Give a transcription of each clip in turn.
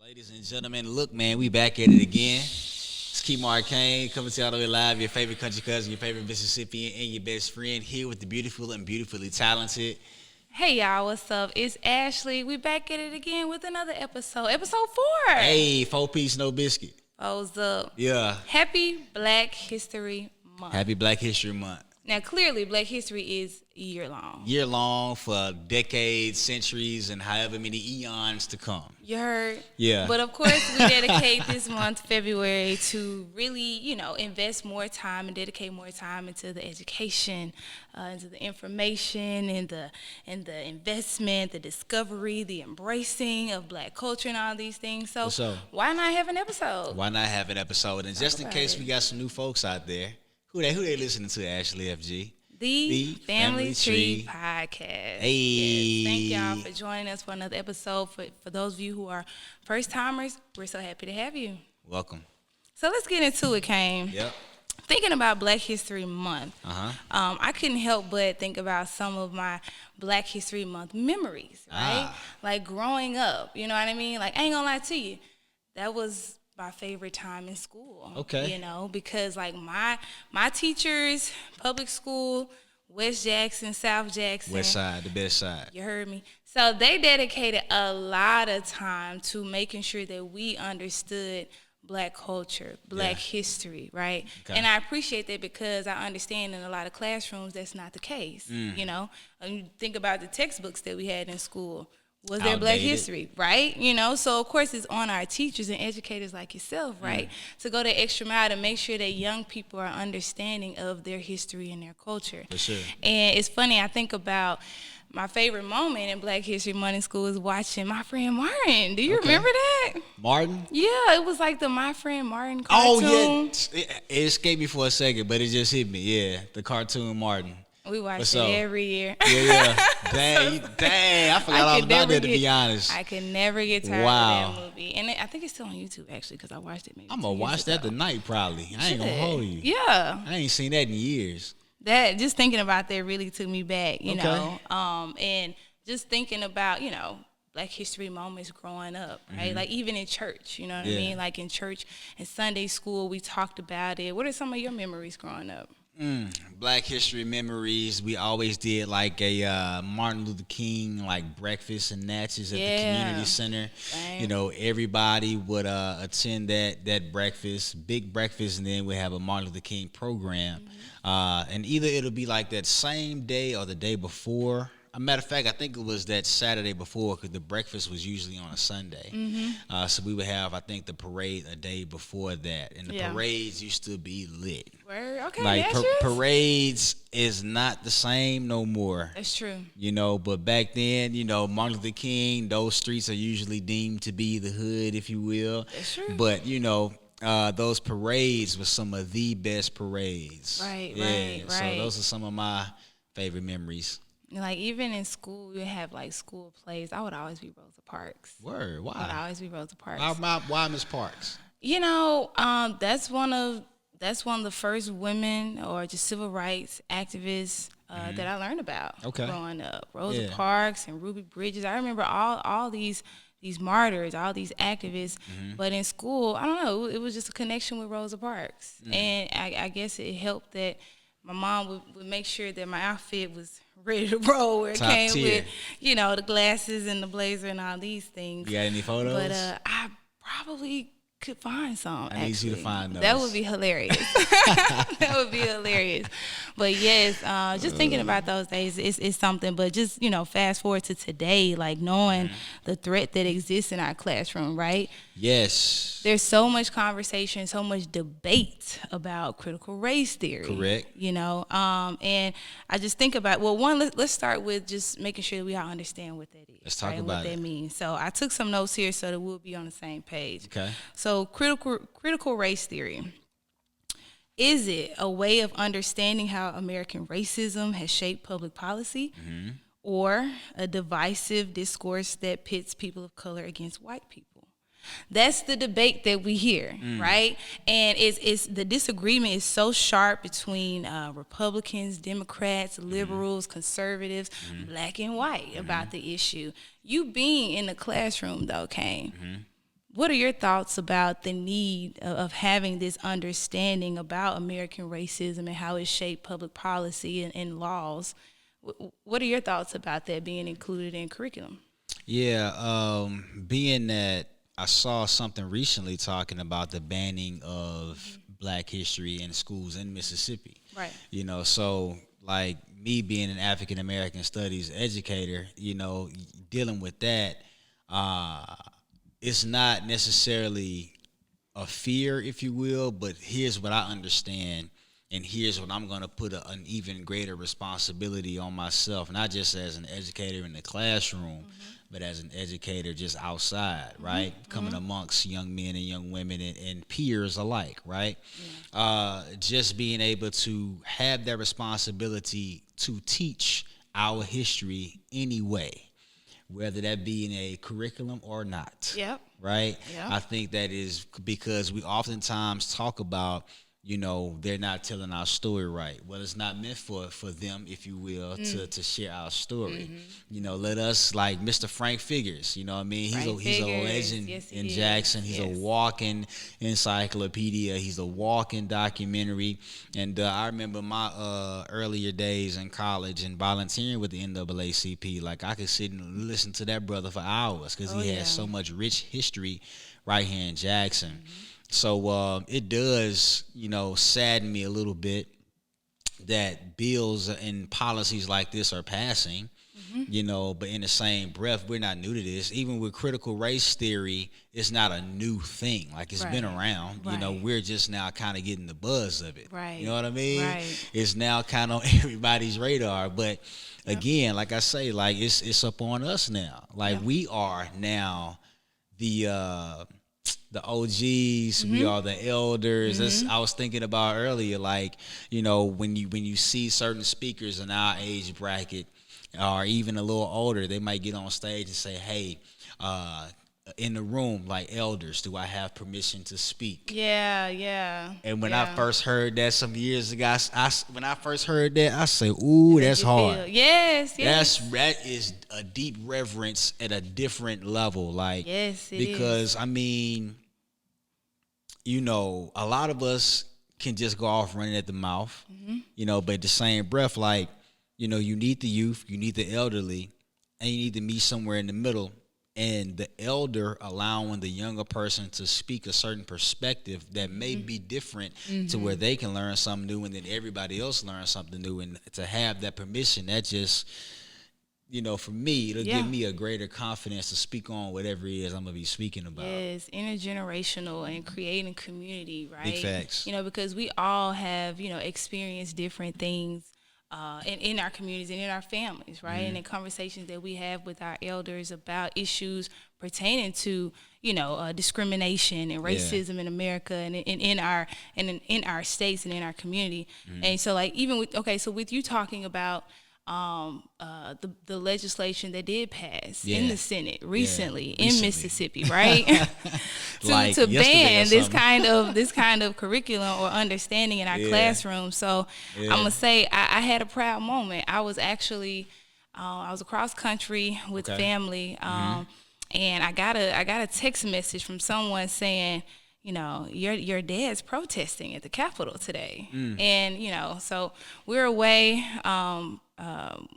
Ladies and gentlemen, look, man, we back at it again. It's Kimar Kane coming to you all the way live, your favorite country cousin, your favorite Mississippian, and your best friend here with the beautiful and beautifully talented. Hey y'all, what's up? It's Ashley. We back at it again with another episode. Episode 4. Hey, 4-piece, no biscuit. What's up? Yeah. Happy Black History Month. Happy Black History Month. Now, clearly, Black History is year long. Year long for decades, centuries, and however many eons to come. You heard? Yeah. But of course, we dedicate this month, February, to really, invest more time and dedicate more time into the education, into the information, and the investment, the discovery, the embracing of Black culture and all these things. So why not have an episode? Why not have an episode? And just in case we got some new folks out there, who they listening to, Ashley FG? The Family Tree Podcast. Hey. Yes, thank y'all for joining us for another episode. For those of you who are first timers, we're so happy to have you. Welcome. So let's get into it, Kane. Yep. Thinking about Black History Month, I couldn't help but think about some of my Black History Month memories, right? Like growing up, you know what I mean? Like, I ain't gonna lie to you, that was my favorite time in school. Okay. Because like my teachers, public school, West Jackson, South Jackson. West side, the best side. You heard me. So they dedicated a lot of time to making sure that we understood Black culture, Black history, right? Okay. And I appreciate that because I understand in a lot of classrooms that's not the case, And you think about the textbooks that we had in school. Was there Black history, right? So of course it's on our teachers and educators like yourself, right? To go the extra mile to make sure that young people are understanding of their history and their culture. For sure. And it's funny, I think about my favorite moment in Black History Month in school is watching My Friend Martin. Do you remember that? Martin? Yeah, it was like the My Friend Martin cartoon. Oh, yeah. It escaped me for a second, but it just hit me. Yeah, the cartoon Martin. We watched it every year. Yeah. Dang, I forgot all about that, to be honest. I could never get tired of that movie. And I think it's still on YouTube, actually, because I watched it maybe I'm going to watch that tonight, probably. I ain't going to hold you. Yeah. I ain't seen that in years. That, just thinking about that really took me back, you know. And just thinking about, Black history moments growing up, right? Like even in church, you know what I mean? Like in church and Sunday school, we talked about it. What are some of your memories growing up? Black history memories. We always did like a Martin Luther King like breakfast and natchez at the community center. Same. Everybody would attend that breakfast, big breakfast, and then we have a Martin Luther King program. And either it'll be like that same day or the day before. A matter of fact, I think it was that Saturday before because the breakfast was usually on a Sunday. So we would have, I think, the parade a day before that. And the parades used to be lit. Okay, like parades is not the same no more. That's true. But back then, Martin Luther King, those streets are usually deemed to be the hood, if you will. That's true. But, those parades were some of the best parades. Right. So those are some of my favorite memories. Like even in school, we would have like school plays. I would always be Rosa Parks. Word, why? I would always be Rosa Parks. Why Miss Parks? That's one of the first women or just civil rights activists that I learned about growing up. Rosa Parks and Ruby Bridges. I remember all these martyrs, all these activists. But in school, I don't know, it was just a connection with Rosa Parks. And I guess it helped that my mom would make sure that my outfit was ready to roll, where it Top came tier. with, the glasses and the blazer and all these things. You got any photos? But I probably could find some. I need you to find those. That would be hilarious. That would be hilarious. But yes, just thinking about those days is something. But just, fast forward to today, like knowing the threat that exists in our classroom, right? Yes. There's so much conversation, so much debate about critical race theory. Correct. And I just think about, let's start with just making sure that we all understand what that is. Let's talk about what that means. So I took some notes here so that we'll be on the same page. Okay. So critical race theory. Is it a way of understanding how American racism has shaped public policy, or a divisive discourse that pits people of color against white people? That's the debate that we hear, right? And it's the disagreement is so sharp between Republicans, Democrats, liberals, conservatives, black and white about the issue. You being in the classroom, though, Kane, what are your thoughts about the need of having this understanding about American racism and how it shaped public policy and laws? What are your thoughts about that being included in curriculum? Yeah, being that I saw something recently talking about the banning of Black history in schools in Mississippi. Right. So like me being an African American studies educator, dealing with that, uh, it's not necessarily a fear, if you will, but here's what I understand, and here's what I'm going to put an even greater responsibility on myself, not just as an educator in the classroom, but as an educator just outside, right? Coming amongst young men and young women and peers alike, right? Just being able to have that responsibility to teach our history anyway, whether that be in a curriculum or not. Yep. Right? Yep. I think that is because we oftentimes talk about, they're not telling our story right. Well, it's not meant for them, if you will, to share our story. Let us, like Mr. Frank Figures, you know what I mean? He's a legend in Jackson. He's a walking encyclopedia. He's a walking documentary. And I remember my earlier days in college and volunteering with the NAACP. Like, I could sit and listen to that brother for hours because he has so much rich history right here in Jackson. So it does, sadden me a little bit that bills and policies like this are passing, but in the same breath, we're not new to this. Even with critical race theory, it's not a new thing. Like, it's been around. We're just now kind of getting the buzz of it. Right. You know what I mean? Right. It's now kind of on everybody's radar. But again, like I say, like it's up on us now. Like, we are now the OGs, we are the elders. That's I was thinking about earlier, like, when you see certain speakers in our age bracket or even a little older, they might get on stage and say, hey, in the room, like, elders, do I have permission to speak? Yeah. And when I first heard that some years ago, when I first heard that, I said, ooh, that's hard. Yes. That is a deep reverence at a different level. Like, yes, it because is. I mean, a lot of us can just go off running at the mouth, but at the same breath, like, you need the youth, you need the elderly, and you need to meet somewhere in the middle. And the elder allowing the younger person to speak a certain perspective that may be different to where they can learn something new, and then everybody else learns something new. And to have that permission, that just, for me, it'll give me a greater confidence to speak on whatever it is I'm going to be speaking about. Yes, intergenerational and creating community, right? Big facts. Because we all have, experienced different things in our communities and in our families, right? And in conversations that we have with our elders about issues pertaining to, discrimination and racism in America and in our states and in our community. And so, like, even with you talking about the legislation that did pass in the Senate recently in Mississippi, right? to ban this kind of curriculum or understanding in our classroom. So I'm gonna say I had a proud moment. I was actually I was across country with family, and I got a text message from someone saying, your dad's protesting at the Capitol today. And, so we're away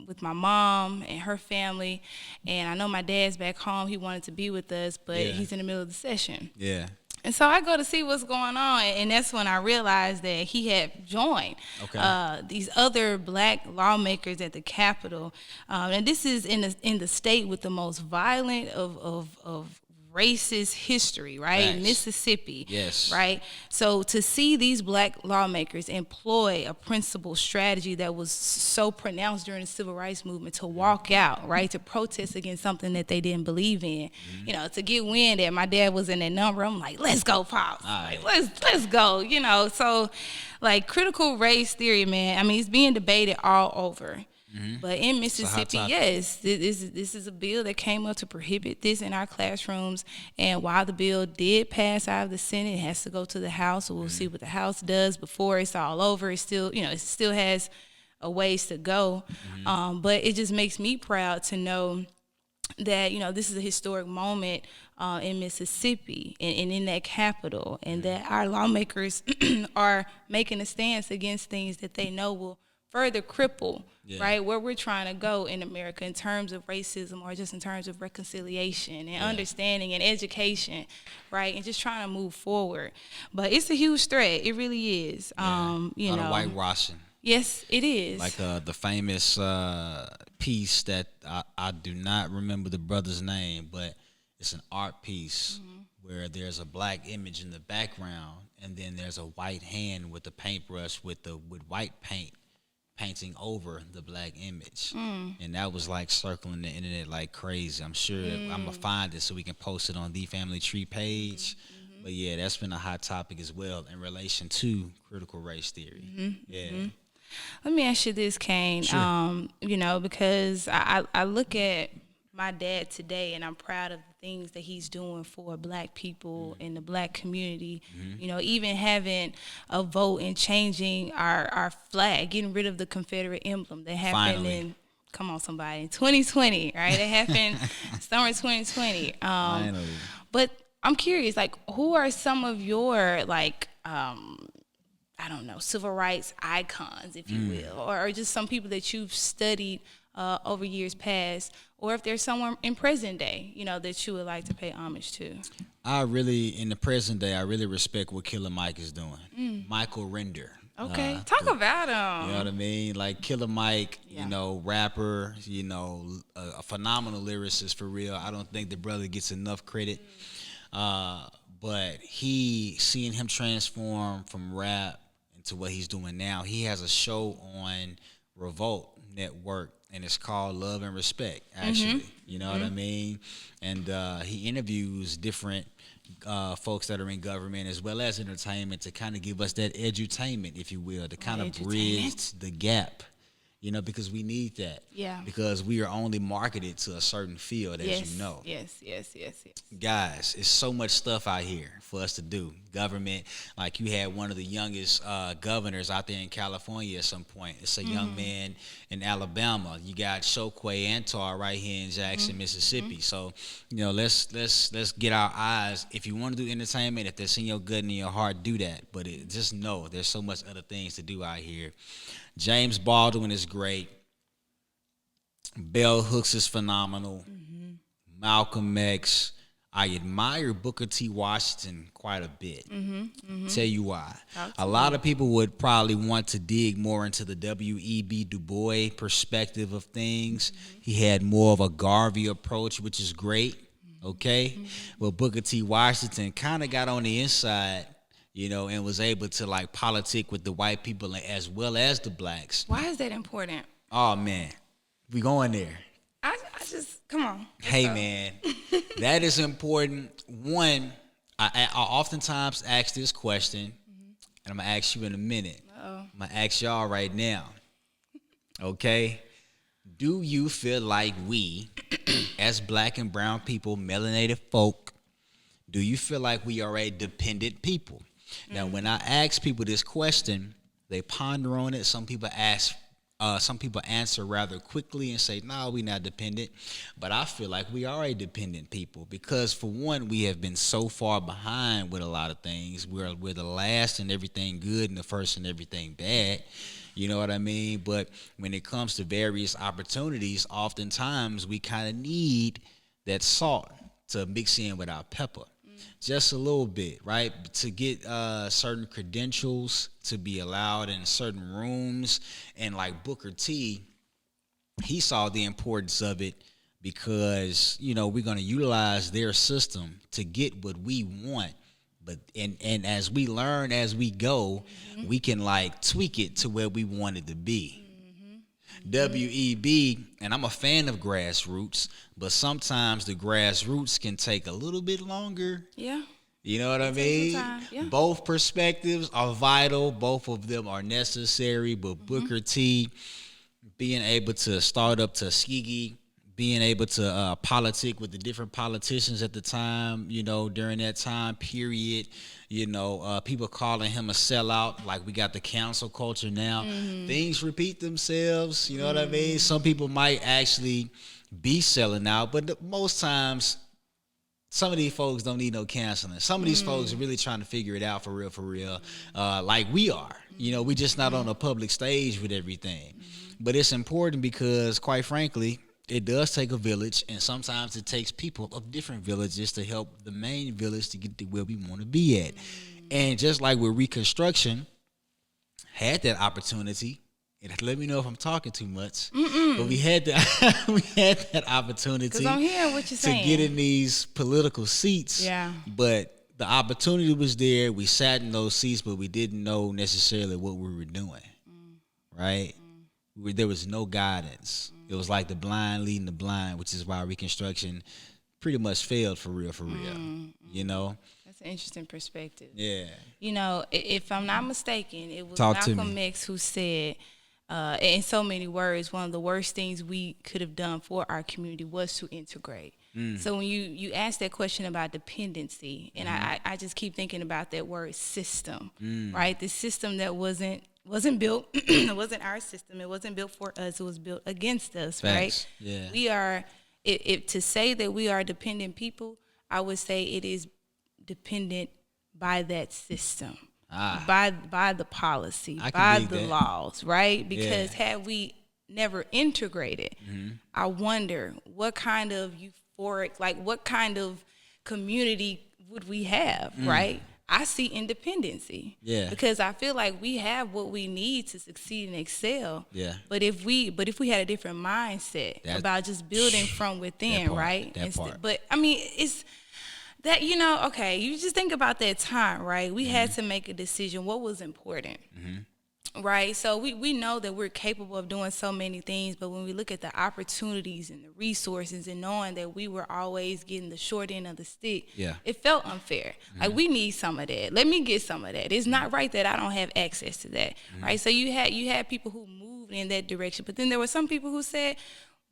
with my mom and her family. And I know my dad's back home. He wanted to be with us, but he's in the middle of the session. Yeah. And so I go to see what's going on, and that's when I realized that he had joined these other black lawmakers at the Capitol. And this is in the state with the most violent of racist history, right? Thanks. Mississippi. Yes. Right? So to see these black lawmakers employ a principled strategy that was so pronounced during the civil rights movement to walk out, right? To protest against something that they didn't believe in. To get wind that my dad was in that number, I'm like, let's go, Pops. Like, let's go, So, like, critical race theory, man, I mean, it's being debated all over. But in Mississippi, yes, this is a bill that came up to prohibit this in our classrooms. And while the bill did pass out of the Senate, it has to go to the House. So we'll see what the House does before it's all over. It still, it still has a ways to go. But it just makes me proud to know that, this is a historic moment in Mississippi and in that capital, and that our lawmakers are making a stance against things that they know will further cripple, right, where we're trying to go in America in terms of racism, or just in terms of reconciliation and understanding and education, right, and just trying to move forward. But it's a huge threat. It really is. You know, whitewashing. Yes, it is. Like the famous piece that I do not remember the brother's name, but it's an art piece where there's a black image in the background, and then there's a white hand with a paintbrush with white paint painting over the black image. And that was like circling the internet like crazy. I'm sure I'm gonna find it so we can post it on the Family Tree page. But yeah, that's been a hot topic as well in relation to critical race theory. Let me ask you this, Kane. Sure. You know, because I look at my dad today, and I'm proud of the things that he's doing for black people in the black community. You know, even having a vote and changing our flag, getting rid of the Confederate emblem that happened in 2020, right? It happened summer 2020. Finally. But I'm curious, like, who are some of your, like, I don't know, civil rights icons, if you will, or just some people that you've studied over years past, or if there's someone in present day, you know, that you would like to pay homage to? In the present day, I really respect what Killer Mike is doing. Michael Render. Okay, talk about him. You know what I mean? Like Killer Mike, you know, rapper, you know, a phenomenal lyricist for real. I don't think the brother gets enough credit. But seeing him transform from rap into what he's doing now, he has a show on Revolt Network, and it's called Love and Respect, actually. You know what I mean? And he interviews different folks that are in government as well as entertainment to kind of give us that edutainment, if you will, to kind of bridge the gap. You know, because we need that. Yeah. Because we are only marketed to a certain field, as you know. Yes. Guys, it's so much stuff out here for us to do. Government, like you had one of the youngest governors out there in California at some point. It's a young man in Alabama. You got Chokwe Antar right here in Jackson, Mississippi. So, you know, let's get our eyes. If you want to do entertainment, if that's in your gut and in your heart, do that. But just know there's so much other things to do out here. James Baldwin is great. Bell Hooks is phenomenal. Malcolm X. I admire Booker T. Washington quite a bit. Tell you why. A lot of people would probably want to dig more into the W.E.B. Du Bois perspective of things. He had more of a Garvey approach, which is great. Okay? But Booker T. Washington kind of got on the inside, you know, and was able to like politic with the white people as well as the blacks. Why is that important? Oh man, we going there. I just come on. Hey man, that is important. One, I oftentimes ask this question, and I'm gonna ask you in a minute. I'm gonna ask y'all right now. Okay, do you feel like we, as black and brown people, melanated folk, do you feel like we are a dependent people? Now, when I ask people this question, they ponder on it. Some people answer rather quickly and say, "No, we're not dependent." But I feel like we are a dependent people because, for one, we have been so far behind with a lot of things. We're the last in everything good and the first in everything bad. You know what I mean? But when it comes to various opportunities, oftentimes we kind of need that salt to mix in with our pepper. Just a little bit, right? To get certain credentials, to be allowed in certain rooms. And like Booker T, he saw the importance of it because, you know, we're going to utilize their system to get what we want. But and as we learn as we go, we can like tweak it to where we want it to be. WEB, and I'm a fan of grassroots, but sometimes the grassroots can take a little bit longer. Yeah. You know what I mean? Yeah. Both perspectives are vital. Both of them are necessary. But Booker T, being able to start up Tuskegee, being able to politic with the different politicians at the time, you know, during that time period, you know, people calling him a sellout, like we got the council culture now. Things repeat themselves, you know what I mean? Some people might actually be selling out, but most times some of these folks don't need no counseling. Some of these folks are really trying to figure it out for real, like we are. You know, we just not on a public stage with everything. But it's important because, quite frankly, it does take a village, and sometimes it takes people of different villages to help the main village to get to where we want to be at. And just like with Reconstruction, had that opportunity. And let me know if I'm talking too much. But we had that we had that opportunity. Because I'm hearing what you're saying. To get in these political seats. Yeah. But the opportunity was there. We sat in those seats, but we didn't know necessarily what we were doing. Right? There was no guidance. It was like the blind leading the blind, which is why Reconstruction pretty much failed for real. You know? That's an interesting perspective. Yeah. You know, if I'm not mistaken, it was Talk to Malcolm me. X who said, in so many words, one of the worst things we could have done for our community was to integrate. So when you ask that question about dependency, and I just keep thinking about that word system, right? The system that wasn't built, it wasn't our system, it wasn't built for us, it was built against us, Facts. right? Yeah. We are, if to say that we are dependent people, I would say it is dependent by that system. By the policy, by the laws, right? Because had we never integrated, I wonder what kind of euphoric, like what kind of community would we have, right? I see independency. Yeah. Because I feel like we have what we need to succeed and excel. Yeah. But if we had a different mindset about just building from within, part, right? that part. But I mean, it's that, you know, okay, you just think about that time, right? We had to make a decision. What was important, right? So we know that we're capable of doing so many things, but when we look at the opportunities and the resources and knowing that we were always getting the short end of the stick, it felt unfair. Like, we need some of that. Let me get some of that. It's not right that I don't have access to that, right? So you had people who moved in that direction, but then there were some people who said,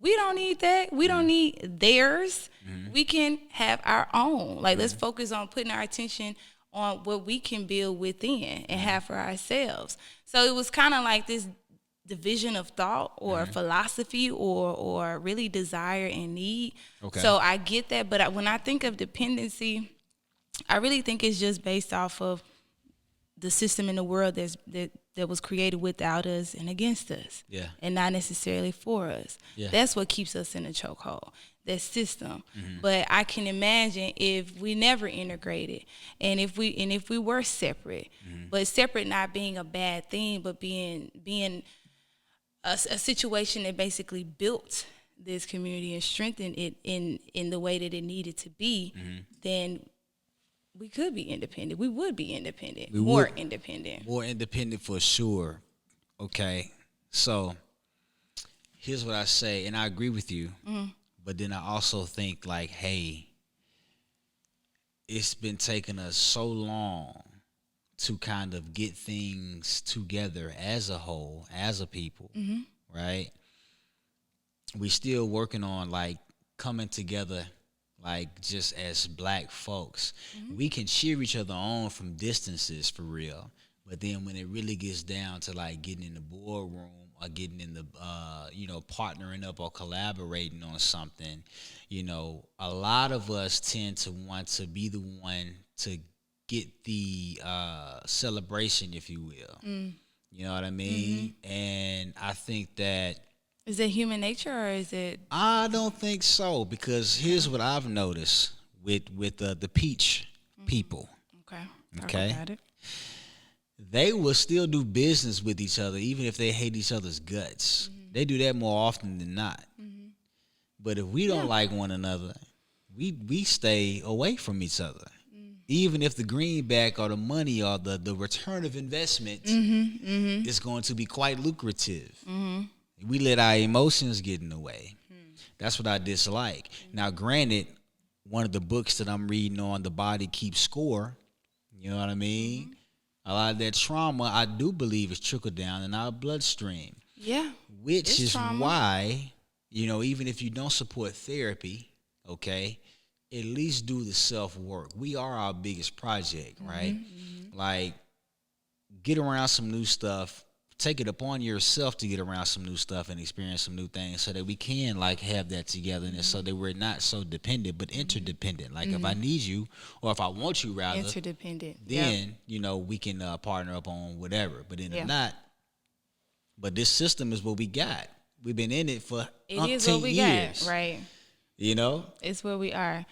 we don't need that. We don't need theirs. We can have our own. Like, let's focus on putting our attention on what we can build within and have for ourselves. So it was kind of like this division of thought or philosophy or really desire and need. Okay. So I get that. But when I think of dependency, I really think it's just based off of the system in the world that was created without us and against us, and not necessarily for us. That's what keeps us in a chokehold, that system. But I can imagine if we never integrated, and if we were separate, but separate not being a bad thing, but being a situation that basically built this community and strengthened it in the way that it needed to be, then we could be independent. We would be independent. More independent. More independent for sure. Okay. So here's what I say, and I agree with you. But then I also think, like, hey, it's been taking us so long to kind of get things together as a whole, as a people, right? We still working on, like, coming together, like, just as black folks. We can cheer each other on from distances for real, but then when it really gets down to, like, getting in the boardroom or getting in the partnering up or collaborating on something, you know, a lot of us tend to want to be the one to get the celebration, if you will. You know what I mean? And I think that, is it human nature or is it? I don't think so, because here's what I've noticed with the Peach people. Okay. Okay. Talk about it. They will still do business with each other even if they hate each other's guts. They do that more often than not. But if we don't like one another, we stay away from each other. Even if the greenback or the money or the return of investment is going to be quite lucrative. We let our emotions get in the way. That's what I dislike. Now, granted, one of the books that I'm reading on, The Body Keeps Score, you know what I mean? A lot of that trauma, I do believe, is trickled down in our bloodstream. Yeah. Which is trauma. Why, you know, even if you don't support therapy, okay, at least do the self-work. We are our biggest project, right? Like, get around some new stuff. take it upon yourself to get around some new stuff and experience some new things so that we can like have that togetherness so that we're not so dependent but interdependent. Like if I need you or if I want you rather, Interdependent. then you know we can partner up on whatever. But then if Yeah. not, but this system is what we got. We've been in it for It is what we years, got, right? You know, It's where we are.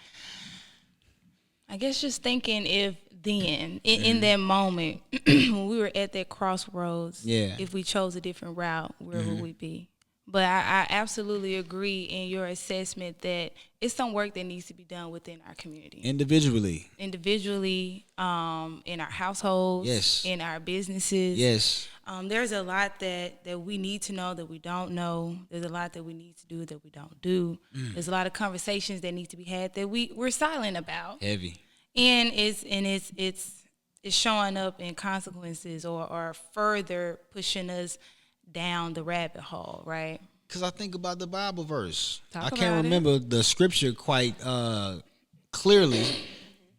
I guess just thinking if then, in that moment, when we were at that crossroads, if we chose a different route, where would we be? But I absolutely agree in your assessment that it's some work that needs to be done within our community. individually, In our households, Yes. in our businesses. yes, There's a lot that we need to know that we don't know. There's a lot that we need to do that we don't do. There's a lot of conversations that need to be had that we're silent about. heavy. And it's showing up in consequences or further pushing us down the rabbit hole, right? Because I think about the Bible verse. Talk I about can't it. remember the scripture quite clearly,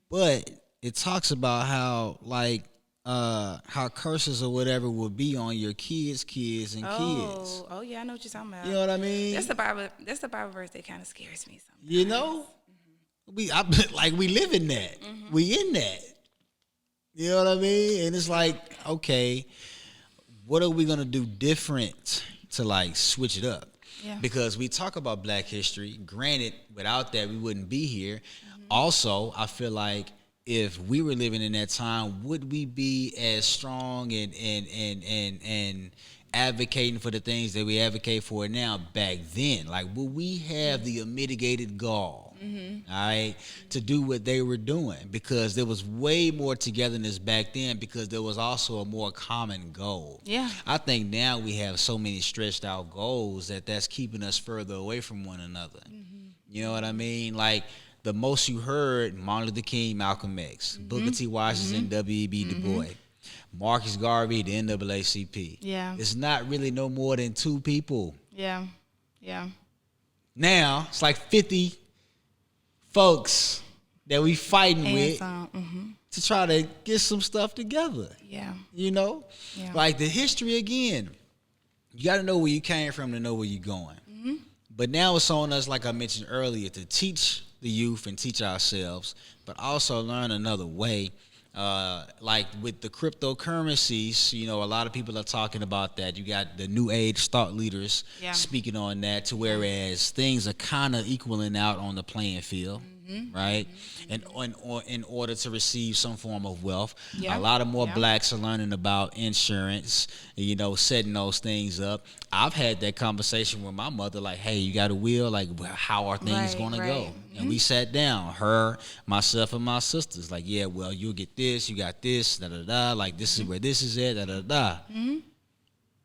but it talks about how curses or whatever will be on your kids' kids and kids. Oh yeah, I know what you're talking about. You know what I mean? That's the Bible verse that kind of scares me sometimes. You know, we live in that. We in that. You know what I mean? And it's like, okay, what are we gonna do different to like switch it up? Yeah. Because we talk about Black history. Granted, without that, we wouldn't be here. Also, I feel like if we were living in that time, would we be as strong and advocating for the things that we advocate for now back then? Like, would we have the mitigated gall, all right, to do what they were doing? Because there was way more togetherness back then because there was also a more common goal. Yeah. I think now we have so many stretched out goals that's keeping us further away from one another. You know what I mean? Like, the most you heard, Martin Luther King, Malcolm X, Booker T. Washington, W.E.B. Du Bois, Marcus Garvey, the NAACP. Yeah. It's not really no more than two people. Yeah. Yeah. Now, it's like 50 folks that we fighting And with some, to try to get some stuff together. yeah. You know? Yeah. Like the history again, you got to know where you came from to know where you're going. But now it's on us, like I mentioned earlier, to teach the youth and teach ourselves, but also learn another way. Like with the cryptocurrencies, you know, a lot of people are talking about that. You got the new age thought leaders speaking on that, to whereas things are kind of equaling out on the playing field, right? And in order to receive some form of wealth, a lot of more blacks are learning about insurance, you know, setting those things up. I've had that conversation with my mother, like, hey, you got a will? Like, how are things going to go? And we sat down, her, myself, and my sisters, like, yeah, well, you'll get this, you got this, da-da-da, like, this is where this is at, da-da-da.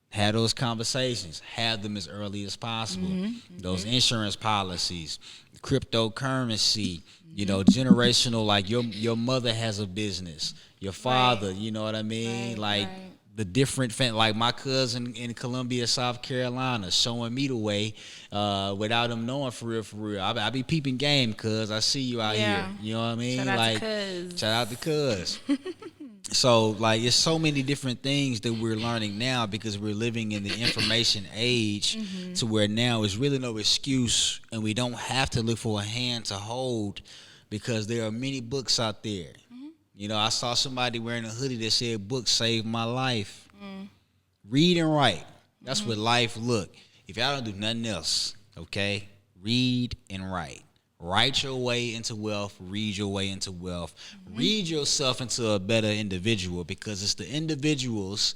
Have those conversations. Have them as early as possible. Those insurance policies, cryptocurrency, you know, generational, like your mother has a business, your father, you know what I mean? The different, like my cousin in Columbia, South Carolina, showing me the way without him knowing for real. I be peeping game, cuz I see you out here. You know what I mean? Shout out to cuz. So, like, it's so many different things that we're learning now because we're living in the information age to where now there's really no excuse and we don't have to look for a hand to hold because there are many books out there. You know, I saw somebody wearing a hoodie that said, "Books saved my life." Read and write. That's what life look. If y'all don't do nothing else, okay, read and write. Write your way into wealth. Read your way into wealth. Read yourself into a better individual because it's the individuals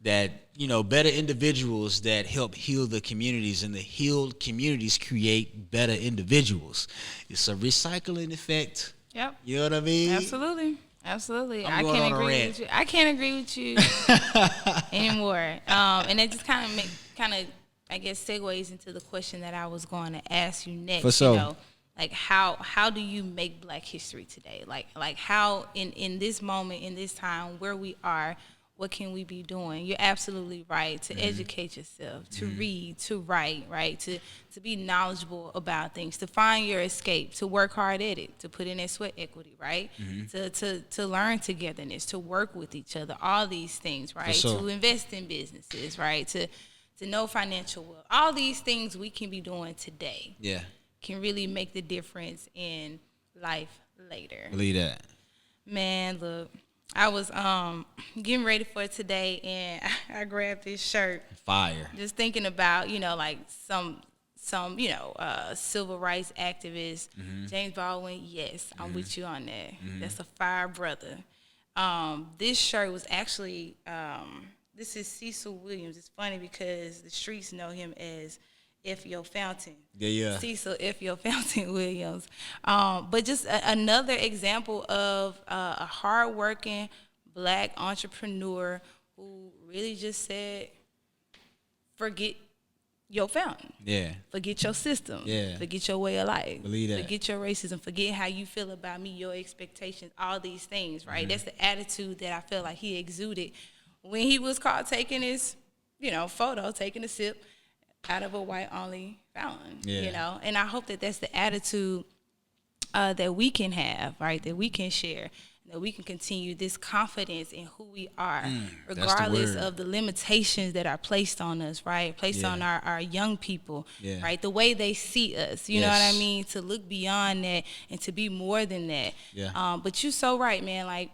that, you know, better individuals that help heal the communities, and the healed communities create better individuals. It's a recycling effect. Yep. You know what I mean? Absolutely. I going can't on a agree rant. with you. I can't agree with you anymore. And it just kind of, I guess, segues into the question that I was going to ask you next. For sure. You know, like how do you make Black history today? Like how in this moment, in this time where we are, what can we be doing? You're absolutely right. To educate yourself, to read, to write, right? To be knowledgeable about things, to find your escape, to work hard at it, to put in that sweat equity, right? To learn togetherness, to work with each other, all these things, right? sure. To invest in businesses, right? To know financial wealth. All these things we can be doing today Yeah. can really make the difference in life later. Believe that. Man, look, I was getting ready for today, and I grabbed this shirt. Fire. Just thinking about, like some civil rights activists. James Baldwin, yes, I'm with you on that. That's a fire brother. This shirt was actually, this is Cecil Williams. It's funny because the streets know him as F.Yo. Fountain. Yeah. Cecil F.Yo. Fountain Williams. But just another example of a hardworking Black entrepreneur who really just said, forget your fountain. Yeah. Forget your system. Yeah. Forget your way of life. Believe that. Forget your racism. Forget how you feel about me, your expectations, all these things, right? That's the attitude that I feel like he exuded when he was caught taking his, photo, taking a sip out of a white-only fountain, And I hope that that's the attitude that we can have, right, that we can share, that we can continue this confidence in who we are, regardless of the limitations that are placed on us, right, placed on our young people, right, the way they see us, you know what I mean, to look beyond that and to be more than that. But you're so right, man, like,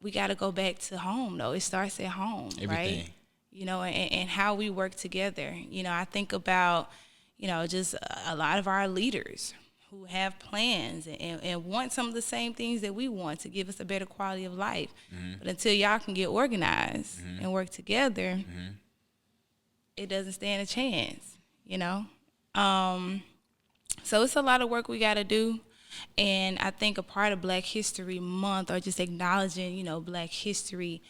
we got to go back to home, though. It starts at home, Everything. Right? And how we work together. I think about, just a lot of our leaders who have plans and want some of the same things that we want to give us a better quality of life. But until y'all can get organized and work together, it doesn't stand a chance, So it's a lot of work we got to do. And I think a part of Black History Month, or just acknowledging, Black history,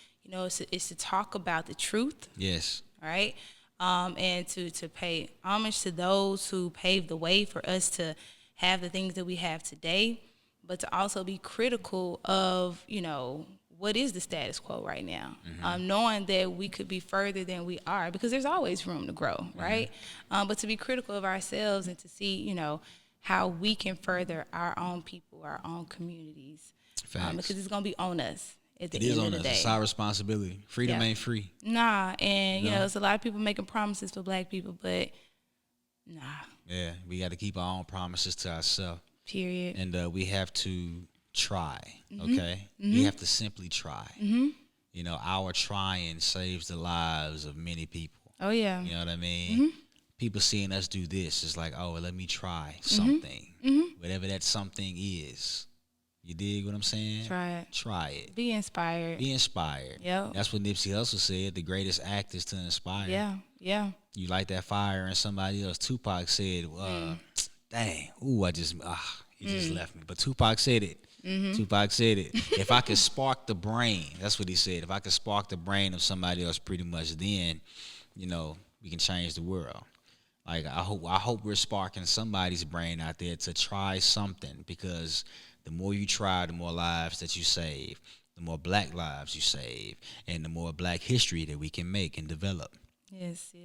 is to talk about the truth. Yes. Right? And to pay homage to those who paved the way for us to have the things that we have today, but to also be critical of, what is the status quo right now? Knowing that we could be further than we are, because there's always room to grow, right? But to be critical of ourselves and to see, how we can further our own people, our own communities. Because it's going to be on us. At the end of the day. It's our responsibility. Freedom ain't free. Nah, and there's a lot of people making promises for Black people, but nah. Yeah, we got to keep our own promises to ourselves. Period. And we have to try. Okay, we have to simply try. Our trying saves the lives of many people. Oh yeah. You know what I mean? People seeing us do this is like, oh, well, let me try something, whatever that something is. You dig what I'm saying? Try it. Try it. Be inspired. Be inspired. Yep. That's what Nipsey Hussle said. The greatest act is to inspire. Yeah. You light that fire and somebody else. Tupac said, dang, he just left me. But Tupac said it. Tupac said it. If I could spark the brain, that's what he said. If I could spark the brain of somebody else, pretty much then, we can change the world. Like, I hope we're sparking somebody's brain out there to try something, because the more you try, the more lives that you save, the more Black lives you save, and the more Black history that we can make and develop. Yes.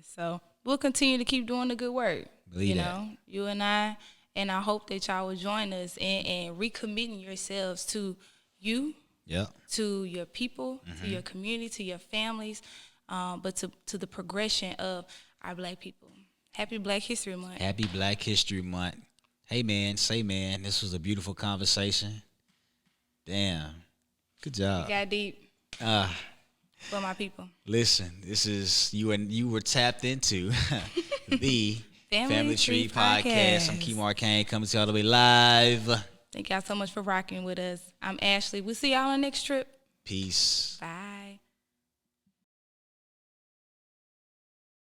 So we'll continue to keep doing the good work. Believe that. You and I hope that y'all will join us and recommitting yourselves to you, to your people, to your community, to your families, but to the progression of our Black people. Happy Black History Month. Happy Black History Month. Hey, man, this was a beautiful conversation. Damn. Good job. You got deep. For my people. Listen, this is, you were tapped into the Family Tree Podcast. I'm Kimar Kane, coming to you all the way live. Thank y'all so much for rocking with us. I'm Ashley. We'll see y'all on the next trip. Peace. Bye.